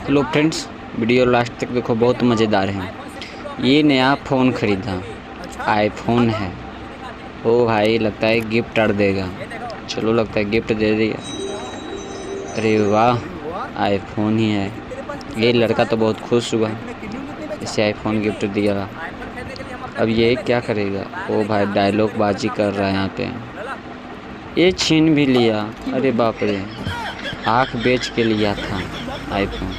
Hello friends, video last तक देखो, बहुत मज़ेदार है। ये नया फ़ोन ख़रीदा, आईफोन है। ओ भाई, लगता है गिफ्ट आर देगा। चलो, लगता है गिफ्ट दे दिया। अरे वाह, आईफोन ही है। ये लड़का तो बहुत खुश हुआ, इसे आईफोन गिफ्ट दिया। अब ये क्या करेगा? ओ भाई, डायलॉग बाजी कर रहा है यहाँ पे। ये छीन भी लिया। अरे बाप रे, आँख बेच के लिया था आईफोन।